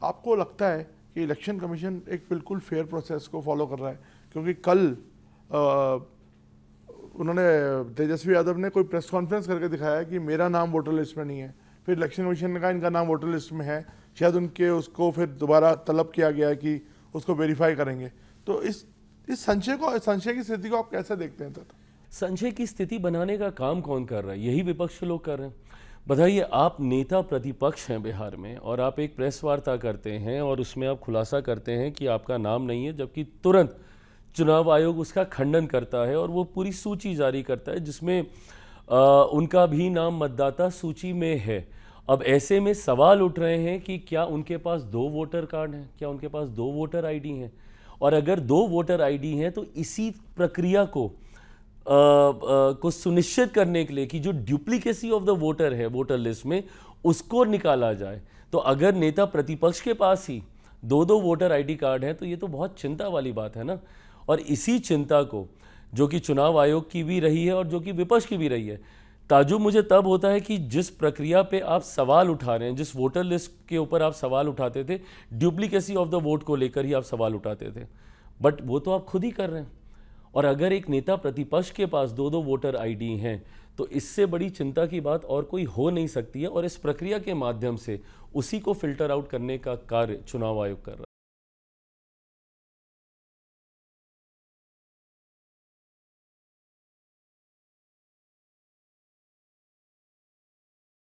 आपको लगता है कि इलेक्शन कमीशन एक बिल्कुल फेयर प्रोसेस को फॉलो कर रहा है? क्योंकि कल उन्होंने, तेजस्वी यादव ने कोई प्रेस कॉन्फ्रेंस करके दिखाया कि मेरा नाम वोटर लिस्ट में नहीं है, फिर इलेक्शन कमीशन ने कहा इनका नाम वोटर लिस्ट में है, शायद उनके उसको फिर दोबारा तलब किया गया कि उसको वेरीफाई करेंगे। तो इस संशय की स्थिति को आप कैसे देखते हैं? संशय की स्थिति बनाने का काम कौन कर रहा है? यही विपक्ष के लोग कर रहे हैं। बताइए, आप नेता प्रतिपक्ष हैं बिहार में और आप एक प्रेस वार्ता करते हैं और उसमें आप खुलासा करते हैं कि आपका नाम नहीं है, जबकि तुरंत चुनाव आयोग उसका खंडन करता है और वो पूरी सूची जारी करता है जिसमें उनका भी नाम मतदाता सूची में है। अब ऐसे में सवाल उठ रहे हैं कि क्या उनके पास 2 वोटर कार्ड हैं, क्या उनके पास 2 वोटर आईडी हैं? और अगर 2 वोटर आईडी हैं तो इसी प्रक्रिया को सुनिश्चित करने के लिए कि जो डुप्लीकेसी ऑफ द वोटर है वोटर लिस्ट में, उसको निकाला जाए। तो अगर नेता प्रतिपक्ष के पास ही 2-2 वोटर आईडी कार्ड हैं तो ये तो बहुत चिंता वाली बात है ना। और इसी चिंता को, जो कि चुनाव आयोग की भी रही है और जो कि विपक्ष की भी रही है, ताज्जुब मुझे तब होता है कि जिस प्रक्रिया पे आप सवाल उठा रहे हैं, जिस वोटर लिस्ट के ऊपर आप सवाल उठाते थे, डुप्लीकेसी ऑफ द वोट को लेकर ही आप सवाल उठाते थे, बट वो तो आप खुद ही कर रहे हैं। और अगर एक नेता प्रतिपक्ष के पास 2-2 वोटर आईडी हैं तो इससे बड़ी चिंता की बात और कोई हो नहीं सकती है। और इस प्रक्रिया के माध्यम से उसी को फिल्टर आउट करने का कार्य चुनाव आयोग कर रहा है।